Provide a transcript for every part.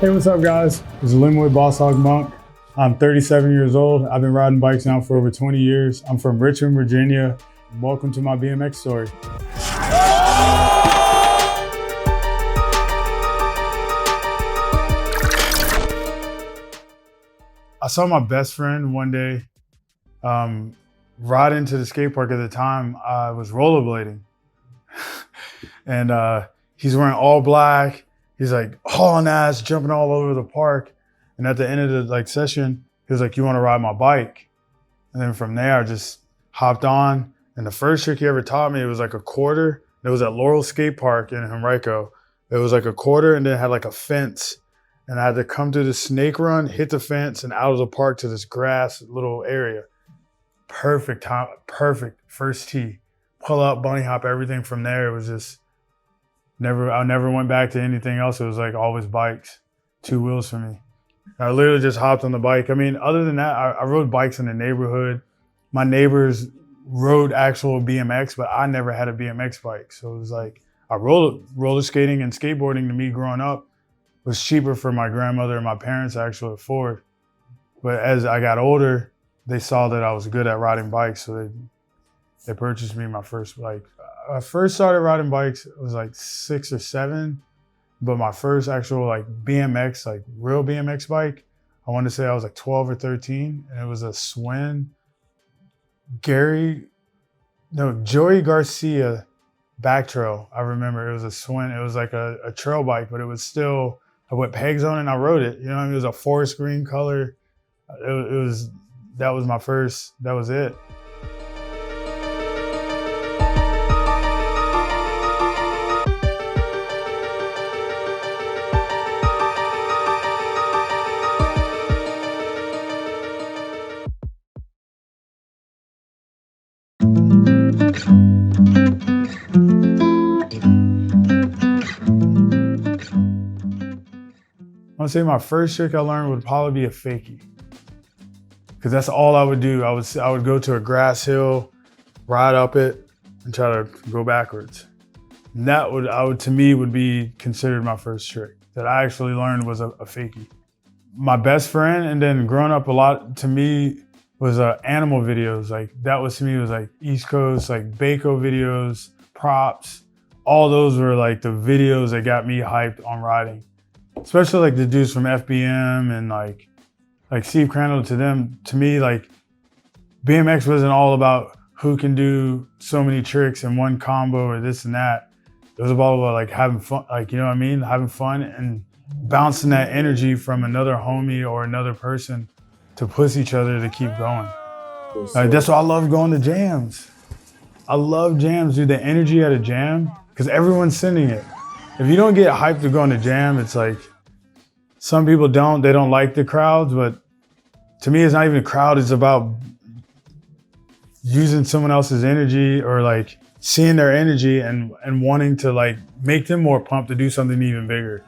Hey, what's up, guys? This is Linwood Boss Hogg Monk. I'm 37 years old. I've been riding bikes now for over 20 years. I'm from Richmond, Virginia. Welcome to my BMX story. I saw my best friend one day ride into the skate park. At the time, I was rollerblading. And he's wearing all black. He's like hauling ass, jumping all over the park. And at the end of the session, he was like, "You want to ride my bike?" And then from there, I just hopped on. And the first trick he ever taught me, it was like a quarter. It was at Laurel Skate Park in Henrico. It was like a quarter and then it had like a fence. And I had to come through the snake run, hit the fence, and out of the park to this grass little area. Perfect time, perfect first tee. Pull up, bunny hop, everything from there. It was just I never went back to anything else. It was like always bikes, two wheels for me. I literally just hopped on the bike. I mean, other than that, I rode bikes in the neighborhood. My neighbors rode actual BMX, but I never had a BMX bike. So it was like, roller skating and skateboarding to me growing up was cheaper for my grandmother and my parents to actually afford. But as I got older, they saw that I was good at riding bikes. So they purchased me my first bike. I first started riding bikes, it was like 6 or 7. But my first actual BMX, real BMX bike, I want to say I was like 12 or 13. And it was a Swin Joey Garcia back trail. I remember it was a Swin. It was like a trail bike, but it was still, I put pegs on it and I rode it. You know what I mean? It was a forest green color. That was my first, that was it. I would say my first trick I learned would probably be a fakie, because that's all I would do. I would go to a grass hill, ride up it, and try to go backwards. And that to me would be considered my first trick that I actually learned was a fakie. My best friend, and then growing up a lot to me was animal videos. That was to me was East Coast, Baco videos, props. All those were the videos that got me hyped on riding. Especially the dudes from FBM and Steve Crandall. To them, to me, BMX wasn't all about who can do so many tricks in one combo or this and that. It was about having fun, you know what I mean? Having fun and bouncing that energy from another homie or another person to push each other to keep going. That's why I love going to jams. I love jams, dude. The energy at a jam, because everyone's sending it. If you don't get hyped to go on a jam, it's some people they don't like the crowds, but to me, it's not even a crowd. It's about using someone else's energy or seeing their energy and wanting to make them more pumped to do something even bigger.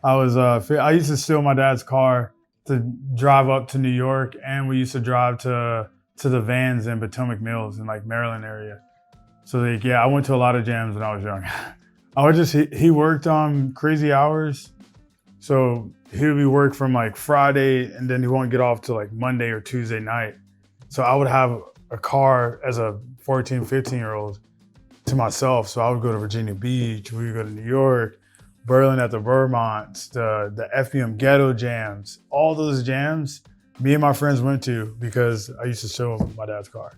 I used to steal my dad's car to drive up to New York, and we used to drive to the Vans in Potomac Mills in Maryland area. So I went to a lot of jams when I was young. He worked on crazy hours. So he would be work from Friday, and then he won't get off till Monday or Tuesday night. So I would have a car as a 14, 15-year-old to myself. So I would go to Virginia Beach, we would go to New York, Berlin at the Vermonts, the FBM ghetto jams. All those jams, me and my friends went to because I used to show them my dad's car.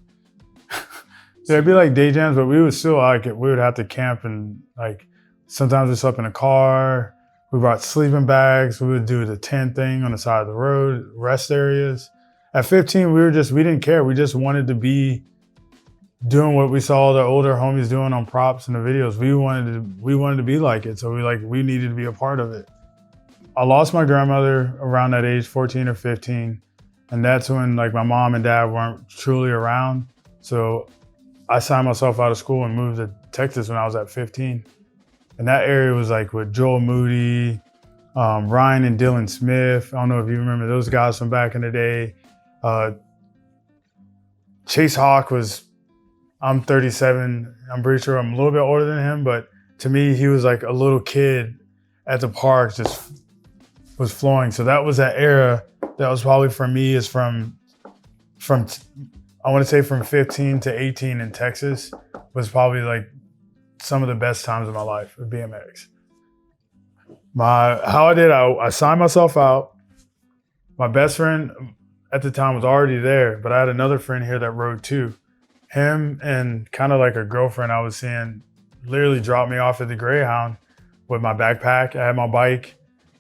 So it'd be day jams, but we would still we would have to camp and sometimes we slept in a car. We brought sleeping bags. We would do the tent thing on the side of the road, rest areas. At 15, we didn't care. We just wanted to be doing what we saw the older homies doing on props and the videos. We wanted to be like it. So we needed to be a part of it. I lost my grandmother around that age, 14 or 15. And that's when my mom and dad weren't truly around. So I signed myself out of school and moved to Texas when I was at 15. And that area was with Joel Moody, Ryan and Dylan Smith. I don't know if you remember those guys from back in the day. Chase Hawk I'm 37. I'm pretty sure I'm a little bit older than him, but to me, he was a little kid at the park, just was flowing. So that was that era that was probably for me is from I want to say from 15 to 18 in Texas was probably like some of the best times of my life with BMX. I signed myself out. My best friend at the time was already there, but I had another friend here that rode too. Him and kind of like a girlfriend I was seeing literally dropped me off at the Greyhound with my backpack. I had my bike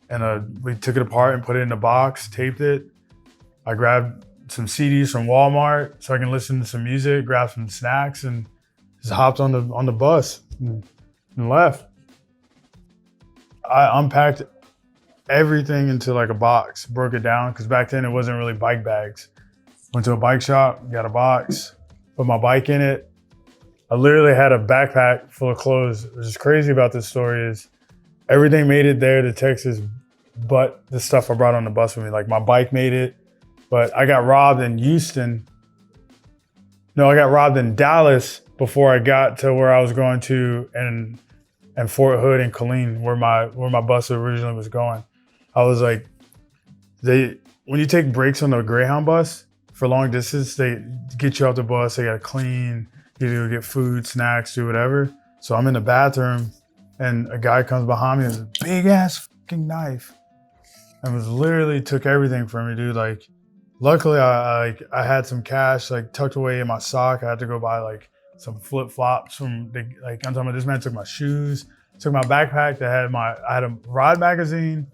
and we took it apart and put it in a box, taped it. I grabbed some CDs from Walmart so I can listen to some music, grab some snacks, and just hopped on the bus and left. I unpacked everything into like a box, broke it down, because back then it wasn't really bike bags. Went to a bike shop, got a box, put my bike in it. I literally had a backpack full of clothes. Which is crazy about this story is everything made it there to Texas, but the stuff I brought on the bus with me. Like my bike made it, but I got robbed in Houston. No, I got robbed in Dallas before I got to where I was going to and Fort Hood and Killeen, where my bus originally was going. I was like, when you take breaks on the Greyhound bus for long distance, they get you off the bus, they gotta clean, you get food, snacks, do whatever. So I'm in the bathroom and a guy comes behind me with a big ass fucking knife and was literally took everything from me, dude. Like, luckily I had some cash like tucked away in my sock. I had to go buy like some flip flops I'm talking about, this man took my shoes, took my backpack that I had a Ride magazine.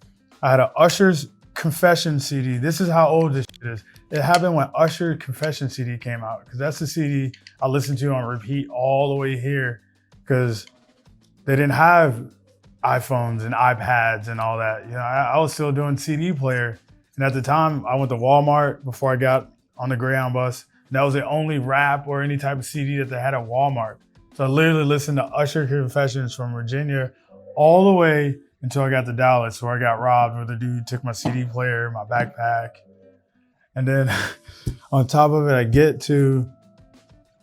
I had an Usher's Confession CD. This is how old this shit is. It happened when Usher Confession CD came out, because that's the CD I listened to on repeat all the way here, because they didn't have iPhones and iPads and all that. You know, I was still doing CD player. And at the time, I went to Walmart before I got on the Greyhound bus. And that was the only rap or any type of CD that they had at Walmart. So I literally listened to Usher Confessions from Virginia all the way until I got to Dallas, where I got robbed, where the dude took my CD player, my backpack. And then on top of it, I get to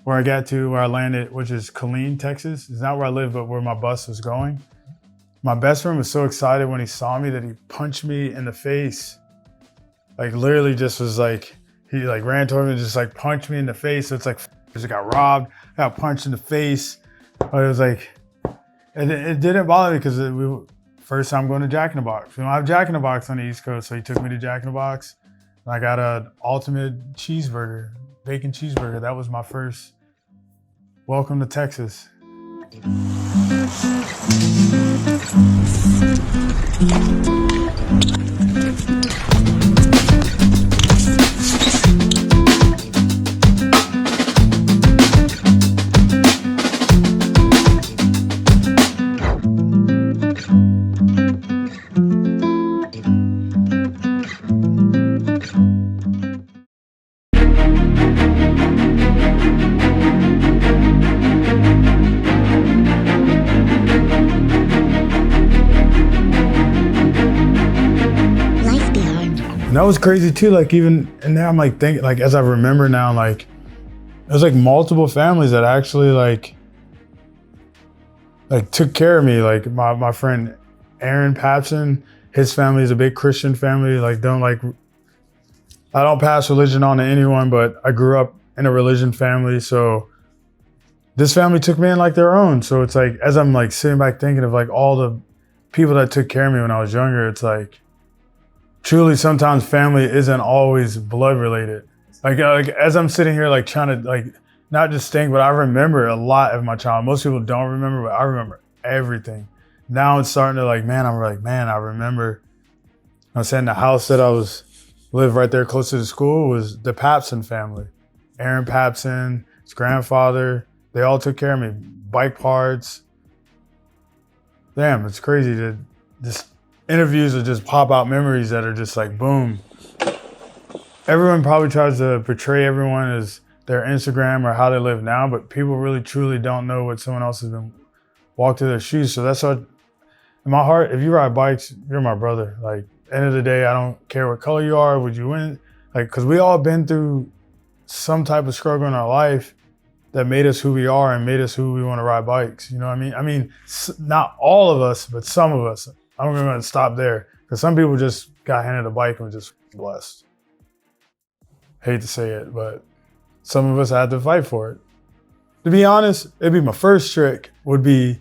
where I landed, which is Killeen, Texas. It's not where I live, but where my bus was going. My best friend was so excited when he saw me that he punched me in the face. Like literally just was like, he like ran toward me and just like punched me in the face. So it's like, I just got robbed, got punched in the face. But it was like, it didn't bother me because first time going to Jack in the Box. We don't have Jack in the Box on the East Coast, so he took me to Jack in the Box. And I got an ultimate cheeseburger, bacon cheeseburger. That was my first welcome to Texas. And that was crazy too, like even, and now I'm like thinking, like as I remember now, like there's like multiple families that actually like took care of me. Like my friend Aaron Papson, his family is a big Christian family. I don't pass religion on to anyone, but I grew up in a religion family. So this family took me in like their own. So it's like, as I'm like sitting back thinking of like all the people that took care of me when I was younger, it's like, truly, sometimes family isn't always blood related. Like as I'm sitting here, like trying to like not just think, but I remember a lot of my childhood. Most people don't remember, but I remember everything. Now it's starting to like, man, I remember. I was saying the house that lived right there close to the school was the Papson family. Aaron Papson, his grandfather, they all took care of me. Bike parts. Damn, it's crazy to just. Interviews will just pop out memories that are just like, boom. Everyone probably tries to portray everyone as their Instagram or how they live now, but people really truly don't know what someone else has been walked through their shoes. So that's what, in my heart, if you ride bikes, you're my brother. Like, end of the day, I don't care what color you are, would you win? Like, cause we all been through some type of struggle in our life that made us who we are and made us who we want to ride bikes. You know what I mean? I mean, not all of us, but some of us. I'm going to stop there because some people just got handed a bike and was just blessed. Hate to say it, but some of us had to fight for it. To be honest, it'd be my first trick would be,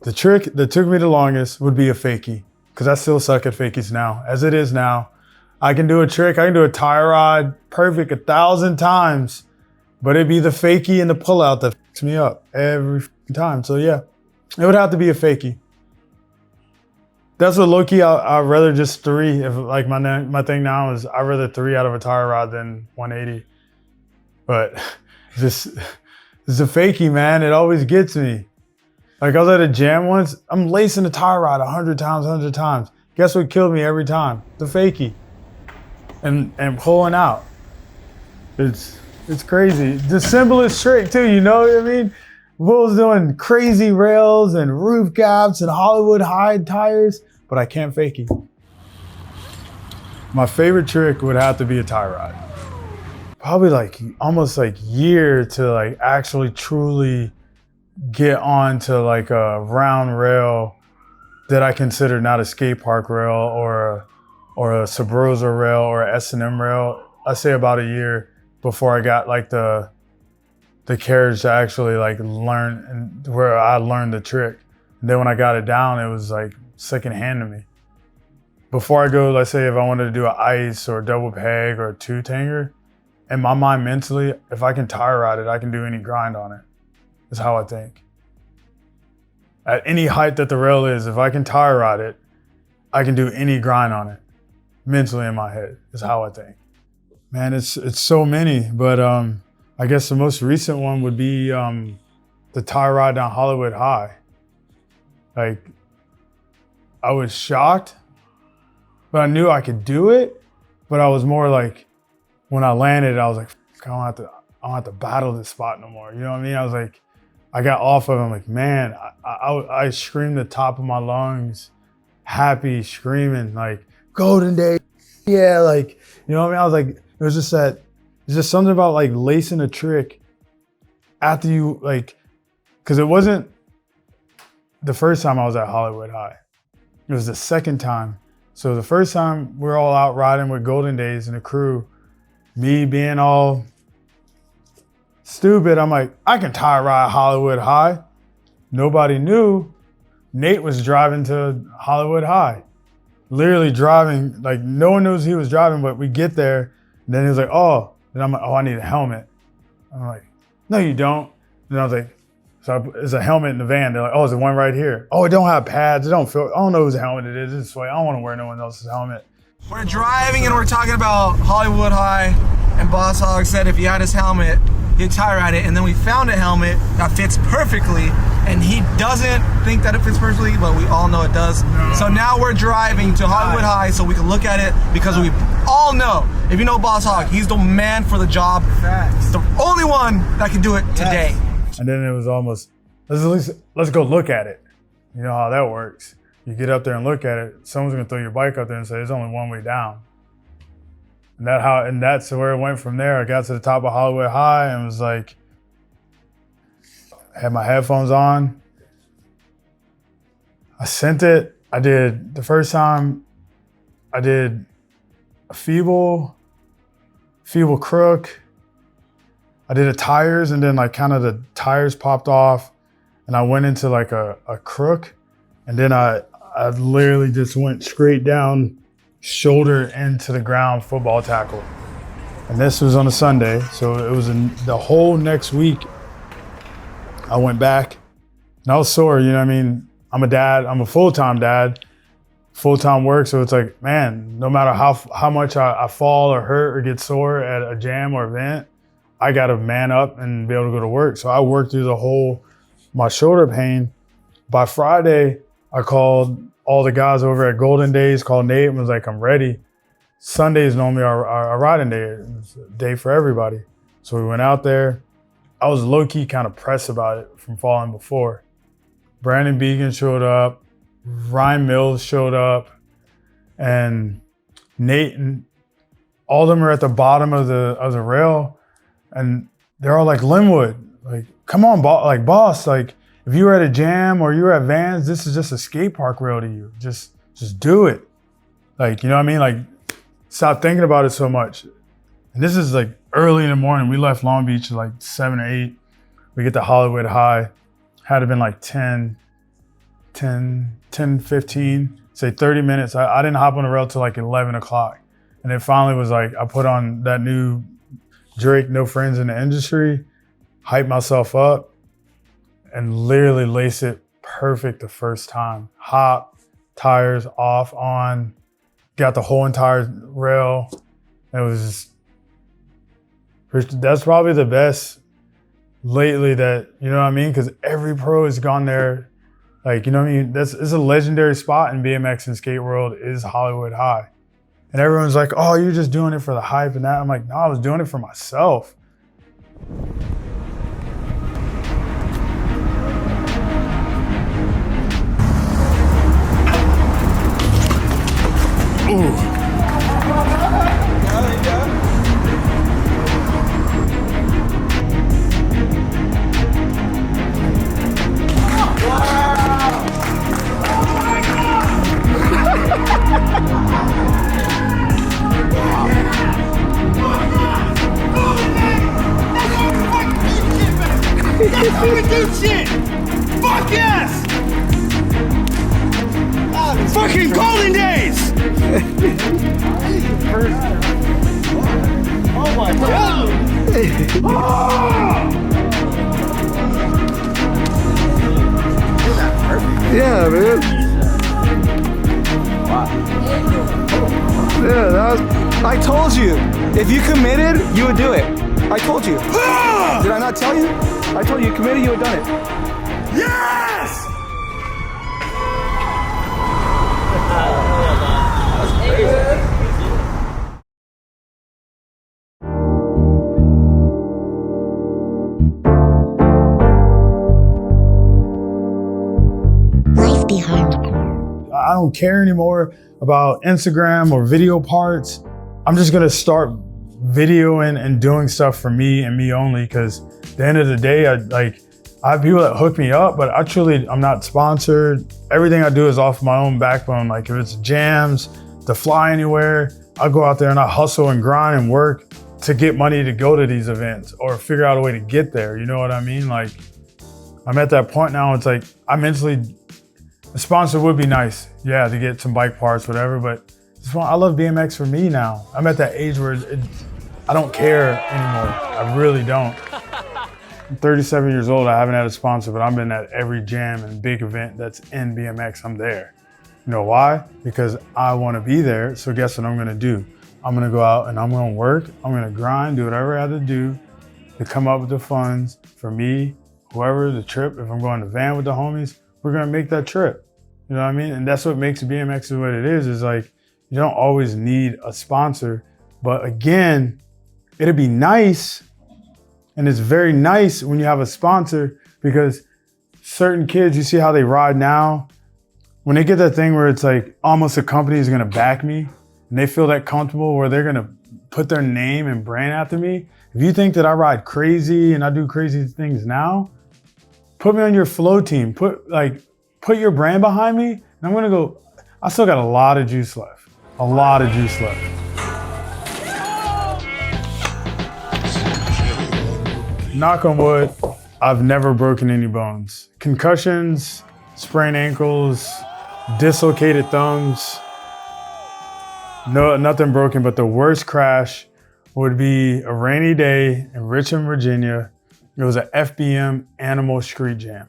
the trick that took me the longest would be a fakie, because I still suck at fakies now. As it is now, I can do a trick, I can do a tie rod perfect 1,000 times, but it'd be the fakie and the pullout that fucks me up every time. So yeah, it would have to be a fakie. That's what low-key, I'd rather just 3. If like my thing now is I'd rather 3 out of a tie rod than 180. But this is a fakie, man. It always gets me. Like I was at a jam once, I'm lacing the tie rod 100 times. Guess what killed me every time? The fakie. And pulling out. It's crazy. The simplest trick too, you know what I mean? Will's doing crazy rails and roof gaps and Hollywood high tires, but I can't fakie. My favorite trick would have to be a tie rod. Probably like almost like year to like actually truly get onto like a round rail that I consider not a skate park rail or a Sabrosa rail or a S&M rail. I say about a year before I got like the courage to actually like learn, and where I learned the trick. And then when I got it down, it was like second hand to me. Before I go, let's say if I wanted to do an ice or a double peg or a 2-tanger, in my mind mentally, if I can tie rod it, I can do any grind on it. Is how I think. At any height that the rail is, if I can tie rod it, I can do any grind on it. Mentally in my head is how I think. Man, it's so many, but I guess the most recent one would be the tie rod down Hollywood High. Like, I was shocked, but I knew I could do it. But I was more like, when I landed, I was like, I don't have to battle this spot no more. You know what I mean? I was like, I got off of it. I'm like, man, I screamed the top of my lungs, happy, screaming like, golden day, yeah, like, you know what I mean? I was like, it was just that, it's just something about like lacing a trick after you like, cause it wasn't the first time I was at Hollywood High. It was the second time. So the first time we're all out riding with Golden Days and the crew, me being all stupid, I'm like, I can tie ride Hollywood High. Nobody knew Nate was driving to Hollywood High. Literally driving, like no one knows he was driving, but we get there, and then he was like, oh, then I'm like, oh, I need a helmet. I'm like, no, you don't. And I was like, so there's a helmet in the van. They're like, oh, is there one right here? Oh, it don't have pads. It don't feel, I don't know whose helmet it is. This way, I don't want to wear no one else's helmet. We're driving and we're talking about Hollywood High, and Boss Hogg said if he had his helmet, he'd tie ride it, and then we found a helmet that fits perfectly, and he doesn't think that it fits perfectly, but we all know it does. No. So now we're driving to Hollywood High so we can look at it, because we all know, if you know Boss Hogg, he's the man for the job. Facts. The only one that can do it today. And then it was almost, let's go look at it. You know how that works. You get up there and look at it, someone's gonna throw your bike up there and say, there's only one way down. And that's where it went from there. I got to the top of Hollywood High and was like, I had my headphones on. I sent it. I did, the first time I did a feeble crook. I did a tires, and then like kind of the tires popped off and I went into like a crook, and then I literally just went straight down, shoulder into the ground, football tackle. And this was on a Sunday, so it was the whole next week. I went back and I was sore, you know what I mean? I'm a dad, I'm a full-time dad, full-time work, so it's like, man, no matter how much I fall or hurt or get sore at a jam or event, I gotta man up and be able to go to work. So I worked through my shoulder pain. By Friday, I called all the guys over at Golden Days, called Nate and was like, I'm ready. Sundays normally our riding day. It's a day for everybody. So we went out there. I was low-key kind of pressed about it from falling before. Brandon Began showed up, Ryan Mills showed up, and Nate and all of them are at the bottom of the rail, and they're all like, Linwood, like, come on, boss, like, if you were at a jam or you were at Vans, this is just a skate park rail to you. Just do it. Like, you know what I mean? Like, stop thinking about it so much. And this is like early in the morning. We left Long Beach at like 7 or 8. We get to Hollywood High. Had to been like 10, 15, say 30 minutes. I didn't hop on the rail till like 11 o'clock. And it finally was like, I put on that new Drake, No Friends in the Industry, hyped myself up, and literally lace it perfect the first time. Hop, tires off, on, got the whole entire rail. It was just, that's probably the best lately that, you know what I mean? Because every pro has gone there. Like, you know what I mean? It's a legendary spot in BMX and skate world is Hollywood High. And everyone's like, oh, you're just doing it for the hype and that. I'm like, no, I was doing it for myself. Ooh. Good shit! Fuck yes! Fucking golden days! Oh my god! Yeah, man. Wow. Yeah, that was. I told you, if you committed, you would do it. I told you. Did I not tell you? I told you, committed, you would have done it. Yes! Life behind. I don't care anymore about Instagram or video parts. I'm just gonna start videoing and doing stuff for me and me only, because at the end of the day, I have people that hook me up, but I'm not sponsored. Everything I do is off my own backbone. Like if it's jams, to fly anywhere, I go out there and I hustle and grind and work to get money to go to these events or figure out a way to get there. You know what I mean? Like I'm at that point now, it's like a sponsor would be nice. Yeah, to get some bike parts, whatever, but I love BMX for me now. I'm at that age where I don't care anymore. I really don't. I'm 37 years old. I haven't had a sponsor, but I've been at every jam and big event that's in BMX. I'm there. You know why? Because I want to be there. So guess what I'm going to do? I'm going to go out and I'm going to work. I'm going to grind, do whatever I have to do to come up with the funds for me, whoever, the trip. If I'm going to van with the homies, we're going to make that trip. You know what I mean? And that's what makes BMX what it is like, you don't always need a sponsor, but again, it'd be nice, and it's very nice when you have a sponsor, because certain kids, you see how they ride now, when they get that thing where it's like almost a company is gonna back me, and they feel that comfortable where they're gonna put their name and brand after me. If you think that I ride crazy and I do crazy things now, put me on your flow team, put your brand behind me, and I'm gonna go, I still got a lot of juice left. A lot of juice left. Knock on wood, I've never broken any bones. Concussions, sprained ankles, dislocated thumbs. No, nothing broken, but the worst crash would be a rainy day in Richmond, Virginia. It was an FBM Animal Street Jam.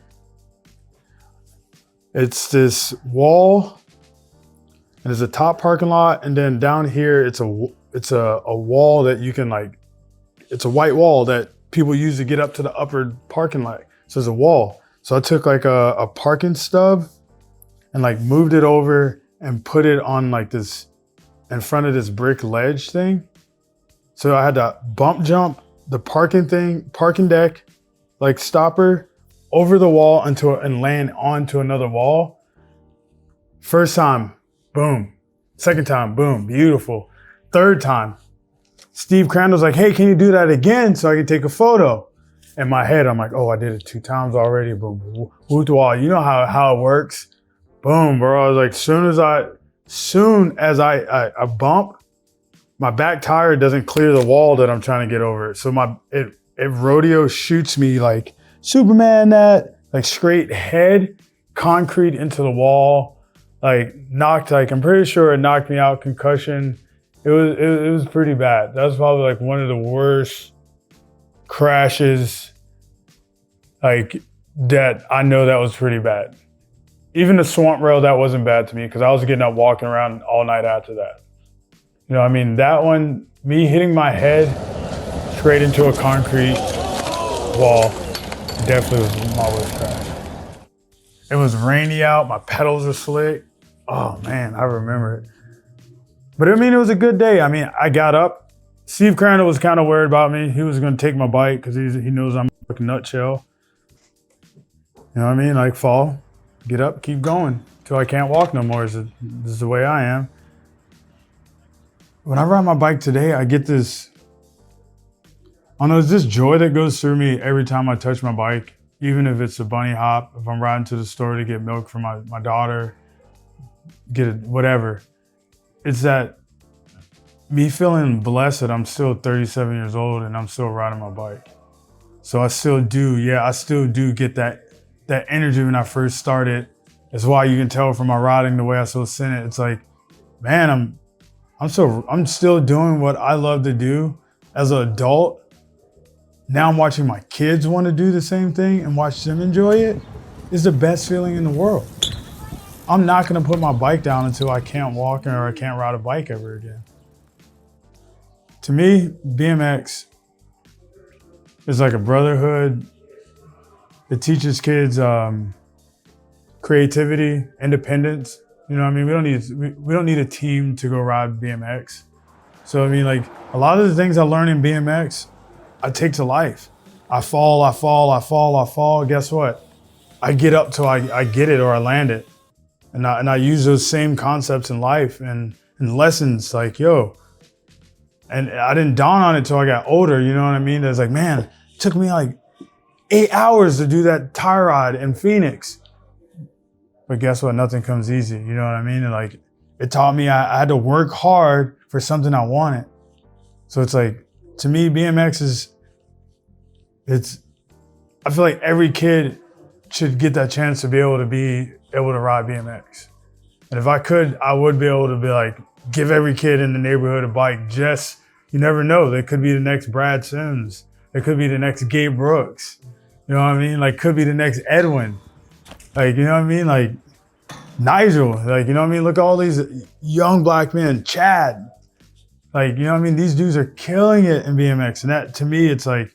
It's this wall. And there's a top parking lot, and then down here, it's a wall that you can it's a white wall that people use to get up to the upper parking lot. So there's a wall. So I took a parking stub and moved it over and put it on this, in front of this brick ledge thing. So I had to bump jump the parking deck, stopper over the wall and land onto another wall. First time. Boom. Second time, boom, beautiful. Third time, Steve Crandall's like, hey, can you do that again so I can take a photo? In my head, I'm like, oh, I did it 2 times already, but woo-wall, you know how it works. Boom, bro. I was like, as soon as I bump, my back tire doesn't clear the wall that I'm trying to get over. So it rodeo shoots me like Superman, that like straight head concrete into the wall, like I'm pretty sure it knocked me out, concussion. It was pretty bad. That was probably like one of the worst crashes, like that I know that was pretty bad. Even the swamp rail, that wasn't bad to me because I was getting up walking around all night after that. You know, I mean, that one, me hitting my head straight into a concrete wall, definitely was my worst crash. It was rainy out, my pedals were slick. Oh man, I remember it. But I mean, it was a good day. I mean, I got up. Steve Crandall was kind of worried about me. He was gonna take my bike because he knows I'm a fucking nutshell. You know what I mean? Like fall, get up, keep going till I can't walk no more. This is the way I am. When I ride my bike today, I get this, I don't know, it's this joy that goes through me every time I touch my bike, even if it's a bunny hop, if I'm riding to the store to get milk for my daughter, whatever. It's that me feeling blessed that I'm still 37 years old and I'm still riding my bike. So I still do get that energy when I first started. That's why you can tell from my riding the way I still sing it. It's like, man, I'm still doing what I love to do as an adult. Now I'm watching my kids want to do the same thing and watch them enjoy it. It's the best feeling in the world. I'm not gonna put my bike down until I can't walk or I can't ride a bike ever again. To me, BMX is like a brotherhood. It teaches kids creativity, independence. You know what I mean? We don't need a team to go ride BMX. So I mean, like a lot of the things I learned in BMX, I take to life. I fall. Guess what? I get up till I get it or I land it. And I use those same concepts in life and lessons like, yo. And I didn't dawn on it till I got older, you know what I mean? It's like, man, it took me like 8 hours to do that tire ride in Phoenix. But guess what? Nothing comes easy, you know what I mean? And like, it taught me I had to work hard for something I wanted. So it's like, to me, BMX I feel like every kid should get that chance to be able to ride BMX. And if I could, I would be able to be like, give every kid in the neighborhood a bike. You never know. They could be the next Brad Sims. They could be the next Gabe Brooks. You know what I mean? Like, could be the next Edwin. Like, you know what I mean? Like, Nigel. Like, you know what I mean? Look at all these young black men. Chad. Like, you know what I mean? These dudes are killing it in BMX. And that, to me, it's like,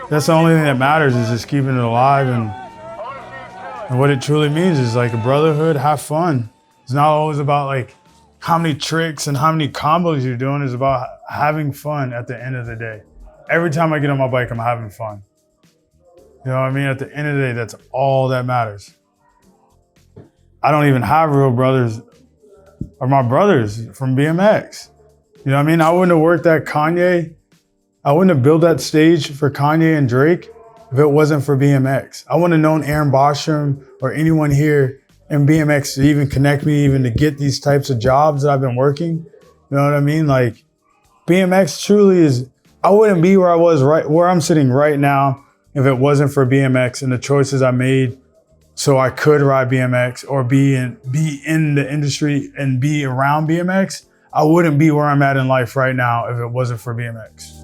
that's the only thing that matters is just keeping it alive. And what it truly means is like a brotherhood, have fun. It's not always about like how many tricks and how many combos you're doing. It's about having fun at the end of the day. Every time I get on my bike, I'm having fun. You know what I mean? At the end of the day, that's all that matters. I don't even have real brothers or my brothers from BMX. You know what I mean? I wouldn't have worked at Kanye. I wouldn't have built that stage for Kanye and Drake if it wasn't for BMX. I wouldn't have known Aaron Bostrom or anyone here in BMX to even connect me, even to get these types of jobs that I've been working. You know what I mean? Like, BMX truly is, I wouldn't be where I was where I'm sitting right now if it wasn't for BMX and the choices I made so I could ride BMX or be in the industry and be around BMX. I wouldn't be where I'm at in life right now if it wasn't for BMX.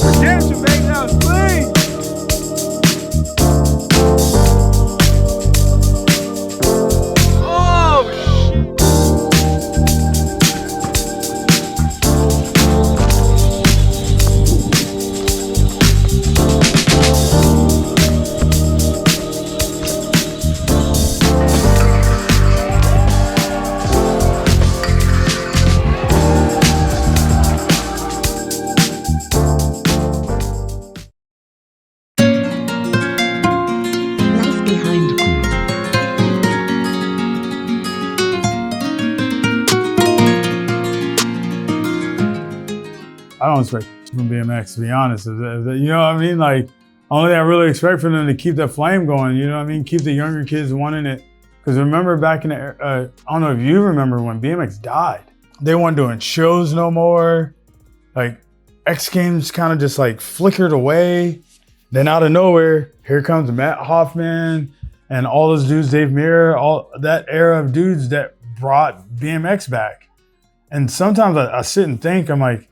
Redemption, baby, that was clean. I don't expect from BMX, to be honest. You know what I mean? Like, Only thing I really expect from them to keep that flame going, you know what I mean? Keep the younger kids wanting it. Because remember back in the, I don't know if you remember when BMX died. They weren't doing shows no more. Like X Games kind of just like flickered away. Then out of nowhere, here comes Matt Hoffman and all those dudes, Dave Mirra, all that era of dudes that brought BMX back. And sometimes I sit and think, I'm like,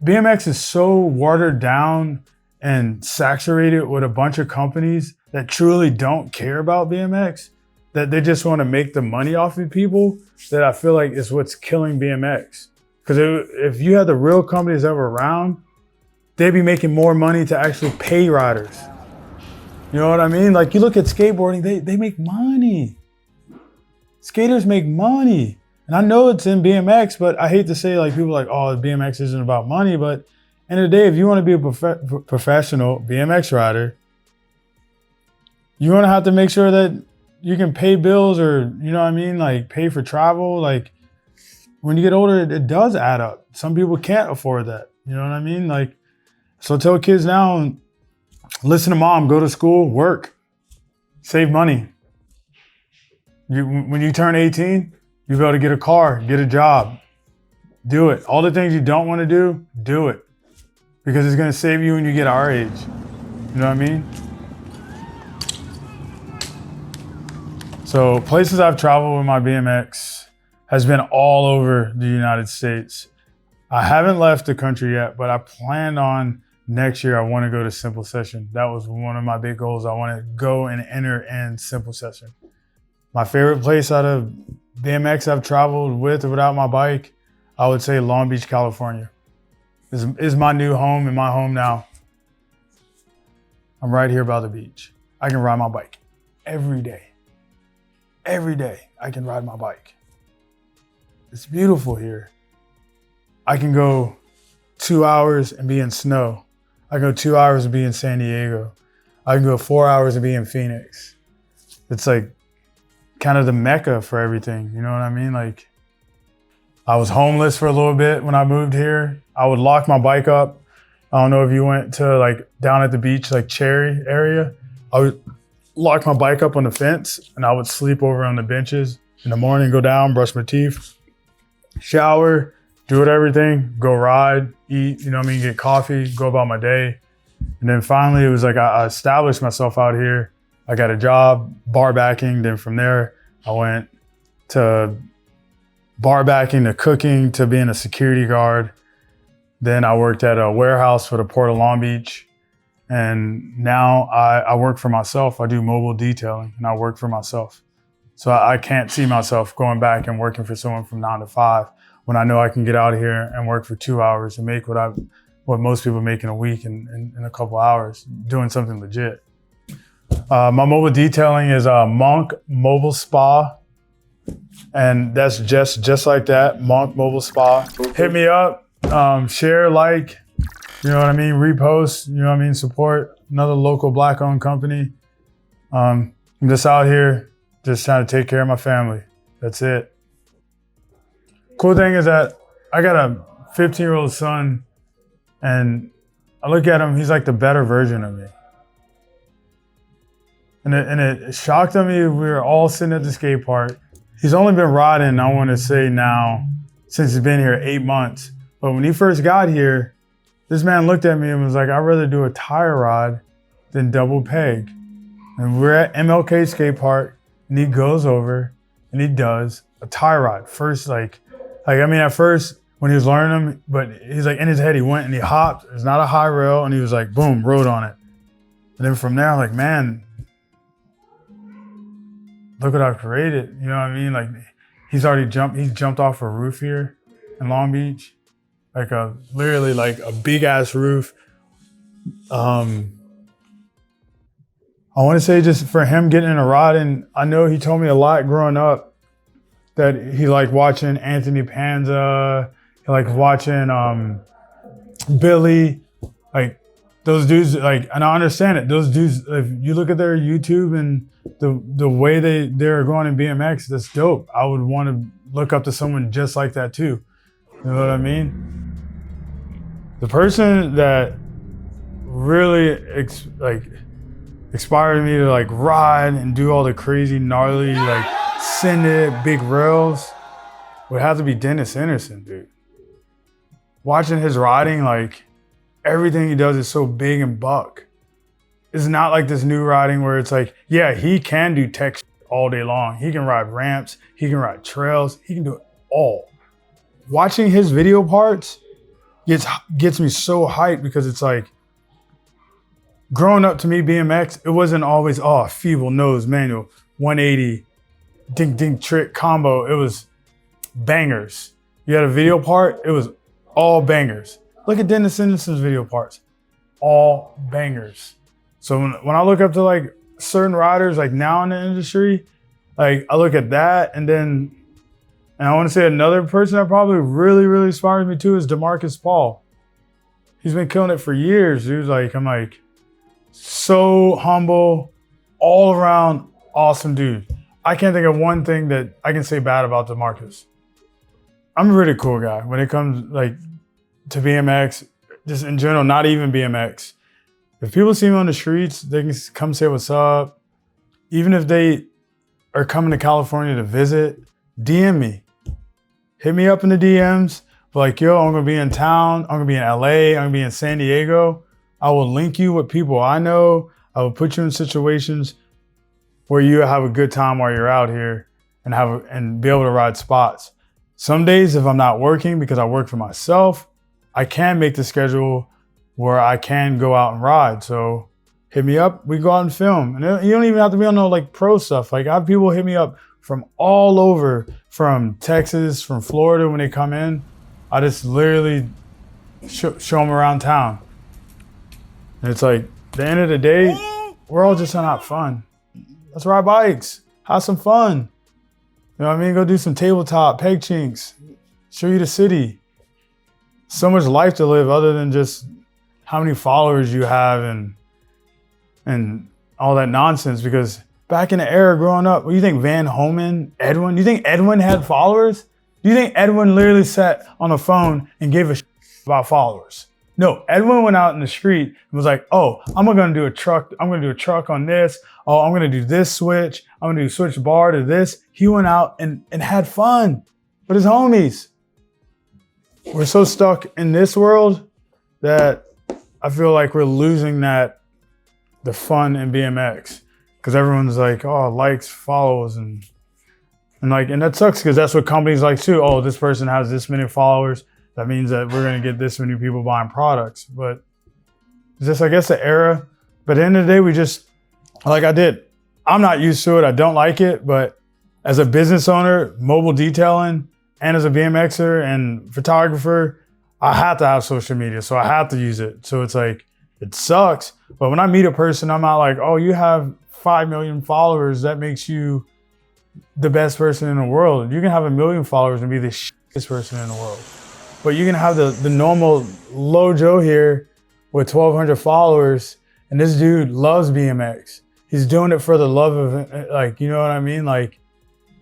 BMX is so watered down and saturated with a bunch of companies that truly don't care about BMX, that they just want to make the money off of people, that I feel like is what's killing BMX. Because if you had the real companies that were around, they'd be making more money to actually pay riders. You know what I mean? Like you look at skateboarding, they make money. Skaters make money. And I know it's in BMX, but I hate to say like people are like, oh, BMX isn't about money. But end of the day, if you want to be a professional BMX rider, you're going to have to make sure that you can pay bills or, you know what I mean? Like pay for travel. Like when you get older, it does add up. Some people can't afford that. You know what I mean? Like, so tell kids now, listen to mom, go to school, work, save money. When you turn 18, you'll be able to get a car, get a job, do it. All the things you don't want to do it. Because it's going to save you when you get our age. You know what I mean? So places I've traveled with my BMX has been all over the United States. I haven't left the country yet, but I plan on next year, I want to go to Simple Session. That was one of my big goals. I want to go and enter in Simple Session. My favorite place out of BMX I've traveled with or without my bike, I would say Long Beach, California. Is my new home and my home now. I'm right here by the beach. I can ride my bike every day. Every day I can ride my bike. It's beautiful here. I can go 2 hours and be in snow. I can go 2 hours and be in San Diego. I can go 4 hours and be in Phoenix. It's like kind of the mecca for everything. You know what I mean? Like I was homeless for a little bit when I moved here. I would lock my bike up. I don't know if you went to like down at the beach, like Cherry area. I would lock my bike up on the fence and I would sleep over on the benches in the morning, go down, brush my teeth, shower, do everything, go ride, eat, you know what I mean, get coffee, go about my day. And then finally it was like I established myself out here. I got a job, bar backing. Then from there, I went to bar backing to cooking to being a security guard. Then I worked at a warehouse for the Port of Long Beach. And now I work for myself. I do mobile detailing and I work for myself. So I can't see myself going back and working for someone from 9 to 5 when I know I can get out here and work for 2 hours and make what most people make in a week in a couple hours, doing something legit. My mobile detailing is Monk Mobile Spa. And that's just like that, Monk Mobile Spa. Hit me up, share, like, you know what I mean, repost, you know what I mean, support another local Black owned company. I'm just out here, just trying to take care of my family. That's it. Cool thing is that I got a 15-year-old son and I look at him, he's like the better version of me. And it shocked me, we were all sitting at the skate park. He's only been riding, I want to say now, since he's been here 8 months. But when he first got here, this man looked at me and was like, I'd rather do a tire rod than double peg. And we're at MLK skate park and he goes over and he does a tire rod. First, at first when he was learning them, but he's like in his head, he went and he hopped. It's not a high rail. And he was like, boom, rode on it. And then from there, I'm like, man, look what I've created. You know what I mean? Like he's jumped off a roof here in Long Beach. Literally a big ass roof. I want to say just for him getting in a rod, and I know he told me a lot growing up that he liked watching Anthony Panza, he liked watching Billy, like those dudes, and I understand it. Those dudes, if you look at their YouTube and the way they're going in BMX, that's dope. I would want to look up to someone just like that too. You know what I mean? The person that really inspired me to like ride and do all the crazy gnarly like send it big rails would have to be Dennis Anderson, dude. Watching his riding, like everything he does is so big and buck. It's not like this new riding where it's like, yeah, he can do tech all day long. He can ride ramps, he can ride trails, he can do it all. Watching his video parts gets me so hyped because it's like, growing up to me, BMX, it wasn't always, oh, feeble nose manual, 180, ding ding trick combo. It was bangers. You had a video part, it was all bangers. Look at Dennis Anderson's video parts, all bangers. So when I look up to like certain riders like now in the industry, like I look at that and I want to say another person that probably really, really inspires me too is DeMarcus Paul. He's been killing it for years, dude. Like, I'm like, so humble, all around awesome dude. I can't think of one thing that I can say bad about DeMarcus. I'm a really cool guy when it comes like to BMX, just in general, not even BMX. If people see me on the streets, they can come say what's up. Even if they are coming to California to visit, DM me. Hit me up in the DMs. Like, yo, I'm gonna be in town. I'm gonna be in LA. I'm gonna be in San Diego. I will link you with people I know. I will put you in situations where you have a good time while you're out here and be able to ride spots. Some days, if I'm not working because I work for myself, I can make the schedule where I can go out and ride. So hit me up, we go out and film. And you don't even have to be on no like pro stuff. Like I have people hit me up from all over, from Texas, from Florida when they come in. I just literally show them around town. And it's like, at the end of the day, we're all just trying to have fun. Let's ride bikes, have some fun. You know what I mean? Go do some tabletop, peg chinks, show you the city. So much life to live other than just how many followers you have and all that nonsense. Because back in the era growing up, what do you think Van Homan, Edwin? Do you think Edwin had followers? Do you think Edwin literally sat on the phone and gave a shit about followers? No, Edwin went out in the street and was like, oh, I'm gonna do a truck. I'm gonna do a truck on this. Oh, I'm gonna do this switch. I'm gonna do switch bar to this. He went out and had fun with his homies. We're so stuck in this world that I feel like we're losing the fun in BMX because everyone's like, oh, likes, follows, and that sucks because that's what companies like too. Oh, this person has this many followers. That means that we're gonna get this many people buying products. But it's just, I guess, the era. But at the end of the day, we just, like I did. I'm not used to it. I don't like it. But as a business owner, mobile detailing, and as a BMXer and photographer, I have to have social media. So I have to use it. So it's like, it sucks. But when I meet a person, I'm not like, oh, you have 5 million followers. That makes you the best person in the world. You can have 1 million followers and be the shittest person in the world. But you can have the normal low Joe here with 1,200 followers, and this dude loves BMX. He's doing it for the love of it, like, you know what I mean? Like,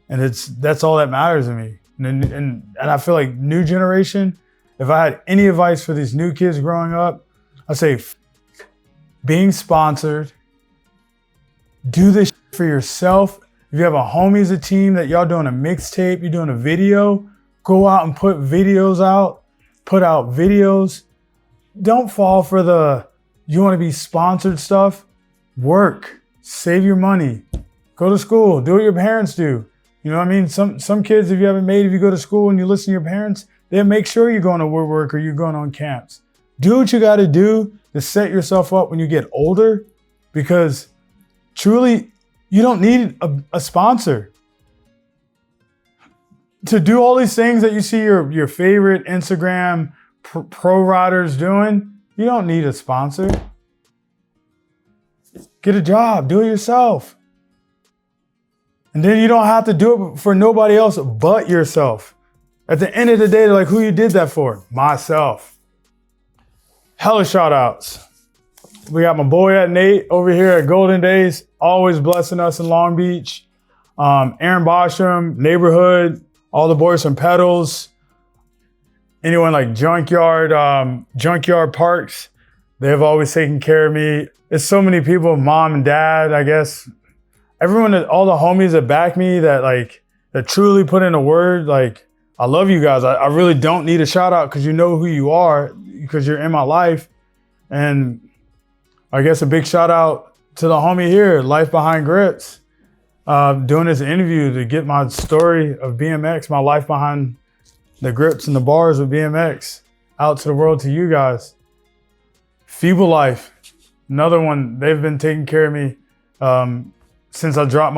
and that's all that matters to me. And I feel like new generation, if I had any advice for these new kids growing up, I'd say being sponsored, do this for yourself. If you have a homie as a team that y'all doing a mixtape, you're doing a video, go out and put videos out, put out videos. Don't fall for you want to be sponsored stuff. Work, save your money, go to school, do what your parents do. You know what I mean? Some kids, if you go to school and you listen to your parents, they'll make sure you're going to work or you're going on camps. Do what you got to do to set yourself up when you get older, because truly, you don't need a sponsor. To do all these things that you see your favorite Instagram pro riders doing, you don't need a sponsor. Get a job, do it yourself. And then you don't have to do it for nobody else but yourself. At the end of the day, they're like, who you did that for? Myself. Hella shout outs. We got my boy at Nate over here at Golden Days, always blessing us in Long Beach. Aaron Bosham, Neighborhood, all the boys from Pedals. Anyone like Junkyard Parks. They've always taken care of me. It's so many people, mom and dad, I guess. Everyone, all the homies that back me, that truly put in a word, like, I love you guys. I really don't need a shout out because you know who you are, because you're in my life. And I guess a big shout out to the homie here, Life Behind Grips, doing this interview to get my story of BMX, my life behind the grips and the bars of BMX out to the world, to you guys. Feeble Life, another one. They've been taking care of me since I dropped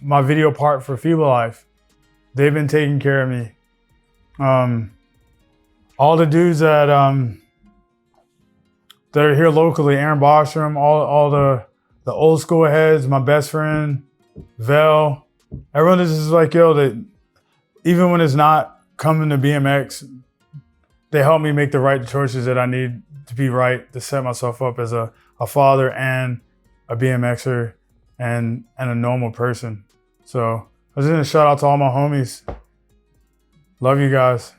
my video part for Feeble Life. They've been taking care of me. All the dudes that are here locally, Aaron Bostrom, all the old school heads, my best friend, Vel, everyone is just like, yo, that even when it's not coming to BMX, they help me make the right choices that I need to be right to set myself up as a father and a BMXer and a normal person. So I was gonna shout out to all my homies. Love you guys.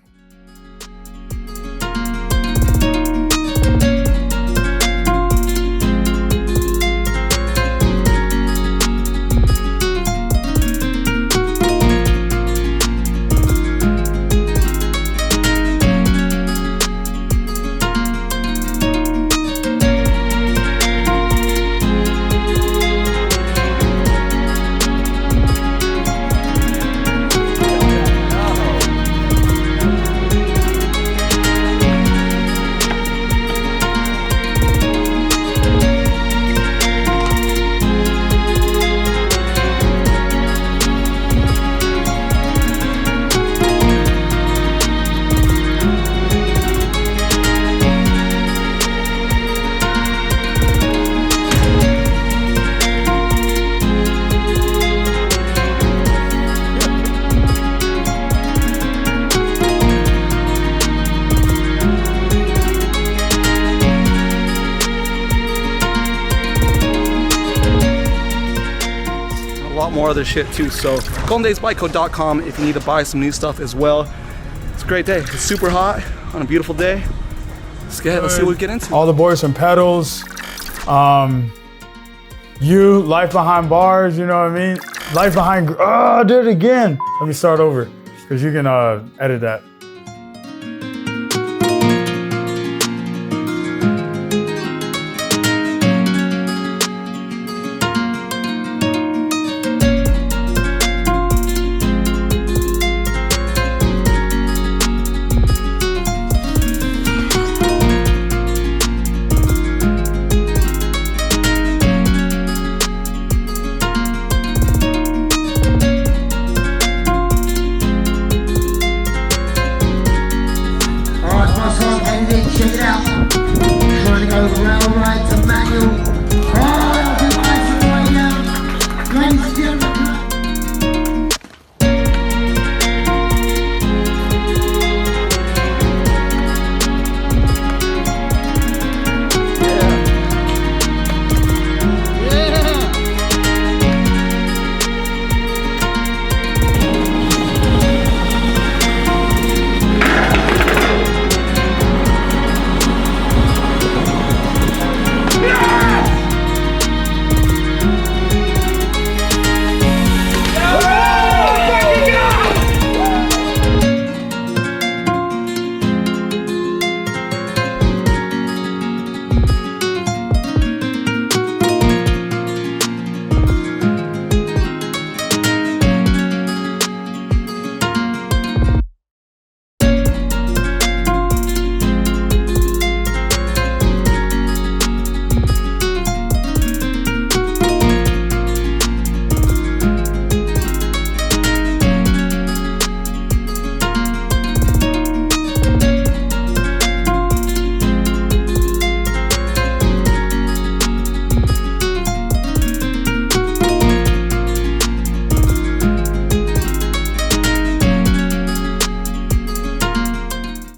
More other shit too. So goldendaysbikeco.com if you need to buy some new stuff as well. It's a great day. It's super hot on a beautiful day. Let's see what we get into. All the boys from Pedals, you, Life Behind Bars, you know what I mean? Life Behind, oh, I did it again. Let me start over, because you can edit that.